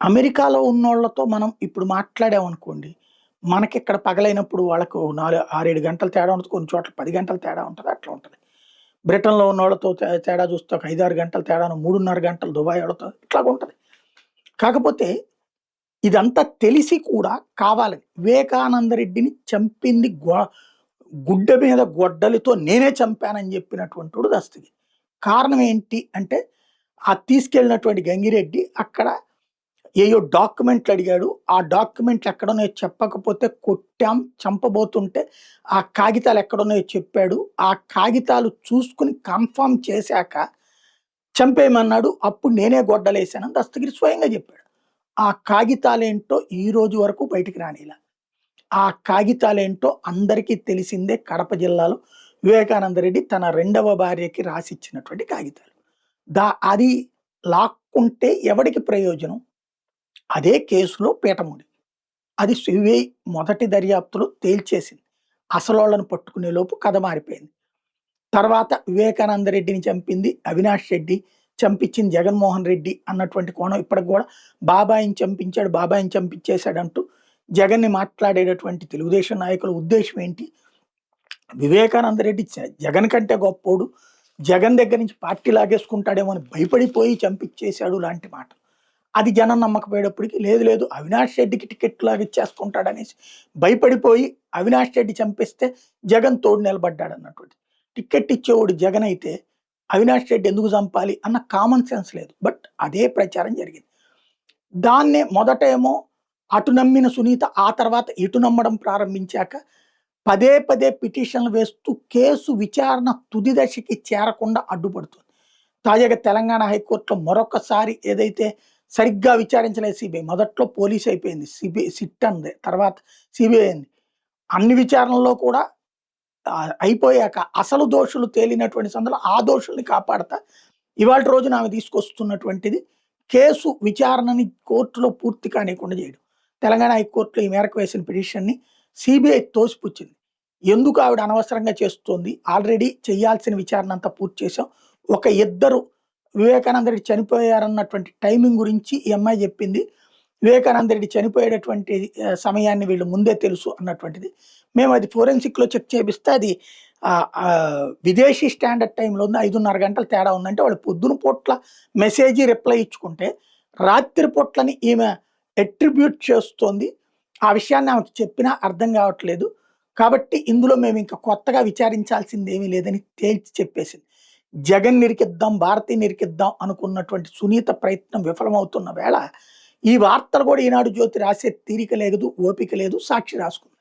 అమెరికాలో ఉన్నోళ్ళతో మనం ఇప్పుడు మాట్లాడామనుకోండి, మనకిక్కడ పగలైనప్పుడు వాళ్ళకు 6, 7 గంటలు తేడా ఉంటది. కొన్ని చోట్ల 10 గంటలు తేడా ఉంటది. అట్లా ఉంటది. బ్రిటన్‌లో ఉన్నోళ్ళతో తేడా చూస్తే ఒక 5, 6 గంటలు తేడాను, 3:30 గంటలు దుబాయ్ ఓళ్ళతో ఇట్లాగుంటది. కాకపోతే ఇదంతా తెలిసి కూడా కావాలని వివేకానంద రెడ్డిని చంపింది గుడ్డ మీద గొడ్డలితో నేనే చంపానని చెప్పినటువంటోడు దస్తగిరి. కారణం ఏంటి అంటే, ఆ తీసుకెళ్ళినటువంటి గంగిరెడ్డి అక్కడ ఏయో డాక్యుమెంట్లు అడిగాడు. ఆ డాక్యుమెంట్లు ఎక్కడున్నాయో చెప్పకపోతే కొట్టాం, చంపబోతుంటే ఆ కాగితాలు ఎక్కడున్నాయో చెప్పాడు. ఆ కాగితాలు చూసుకొని కన్ఫర్మ్ చేశాక చంపేయమన్నాడు. అప్పుడు నేనే గొడ్డలేసానని దస్తగిరి స్వయంగా చెప్పాడు. ఆ కాగితాలేంటో ఈ రోజు వరకు బయటికి రానీయల. ఆ కాగితాలేంటో అందరికీ తెలిసిందే. కడప జిల్లాలో వివేకానంద రెడ్డి తన రెండవ భార్యకి రాసిచ్చినటువంటి కాగితాలు. అది లాక్కుంటే ఎవడికి ప్రయోజనం? అదే కేసులో పీఠముడి. అది సిబిఐ మొదటి దర్యాప్తులో తేల్చేసింది. అసలోళ్ళని పట్టుకునే లోపు కథ మారిపోయింది. తర్వాత వివేకానంద రెడ్డిని చంపింది అవినాష్ రెడ్డి, చంపించింది జగన్మోహన్ రెడ్డి అన్నటువంటి కోణం ఇప్పటికి గూడా బాబాయిని చంపించాడు, బాబాయిని చంపించేశాడంటూ జగన్‌ని మాట్లాడేటటువంటి తెలుగుదేశం నాయకుల ఉద్దేశ్యం ఏంటి? వివేకానంద రెడ్డి జగన్ కంటే గొప్పోడు. జగన్ దగ్గర నుంచి పార్టీ లాగేసుకుంటాడేమో అని భయపడిపోయి చంపించేశాడు లాంటి మాట. అది జనం నమ్మకపోయేటప్పటికి లేదు లేదు అవినాష్ రెడ్డికి టికెట్ లాగా ఇచ్చేసుకుంటాడనేసి భయపడిపోయి అవినాష్ రెడ్డి చంపేస్తే జగన్ తోడు నిలబడ్డాడన్నటువంటి. టికెట్ ఇచ్చేవాడు జగన్ అయితే అవినాష్ రెడ్డి ఎందుకు చంపాలి అన్న కామన్ సెన్స్ లేదు. బట్ అదే ప్రచారం జరిగింది. దాన్నే మొదట ఏమో అటు నమ్మిన సునీత ఆ తర్వాత ఇటు నమ్మడం ప్రారంభించాక పదే పదే పిటిషన్లు వేస్తూ కేసు విచారణ తుది దశకి చేరకుండా అడ్డుపడుతుంది. తాజాగా తెలంగాణ హైకోర్టులో మరొకసారి ఏదైతే సరిగ్గా విచారించలేదు సిబిఐ. మొదట్లో పోలీస్ అయిపోయింది. సిట్ అంది. తర్వాత సిబిఐ అయింది. అన్ని విచారణల్లో కూడా అయిపోయాక అసలు దోషులు తేలినటువంటి సందర్భంలో ఆ దోషుల్ని కాపాడతా ఇవాల్టి రోజున ఆమె తీసుకొస్తున్నటువంటిది కేసు విచారణని కోర్టులో పూర్తి కానీయకుండా చేయడం. తెలంగాణ హైకోర్టులో ఈ మేరకు వేసిన పిటిషన్‌ని సిబిఐ తోసిపుచ్చింది. ఎందుకు ఆవిడ అనవసరంగా చేస్తోంది? ఆల్రెడీ చేయాల్సిన విచారణ అంతా పూర్తి చేసాం. ఒక ఇద్దరు వివేకానంద రెడ్డి చనిపోయారన్నటువంటి టైమింగ్ గురించి ఈ అమ్మాయి చెప్పింది. వివేకానంద రెడ్డి చనిపోయేటటువంటి సమయాన్ని వీళ్ళు ముందే తెలుసు అన్నటువంటిది. మేము అది ఫోరెన్సిక్‌లో చెక్ చేపిస్తే అది విదేశీ స్టాండర్డ్ టైమ్‌లో ఉంది. 5:30 గంటలు తేడా ఉందంటే వాళ్ళు పొద్దున పూట్ల మెసేజ్ రిప్లై ఇచ్చుకుంటే రాత్రి పూట్లని ఈమె అట్రిబ్యూట్ చేస్తోంది. ఆ విషయాన్ని ఆమెకు చెప్పినా అర్థం కావట్లేదు. కాబట్టి ఇందులో మేము ఇంకా కొత్తగా విచారించాల్సింది ఏమీ లేదని తేల్చి చెప్పేసింది. జగన్ నిరికిద్దాం, భారతిని నిరికిద్దాం అనుకున్నటువంటి సునీత ప్రయత్నం విఫలమవుతున్న వేళ ఈ వార్తలు కూడా ఈనాడు జ్యోతి రాసే తీరిక లేదు, ఓపిక లేదు. సాక్షి రాసుకుంది.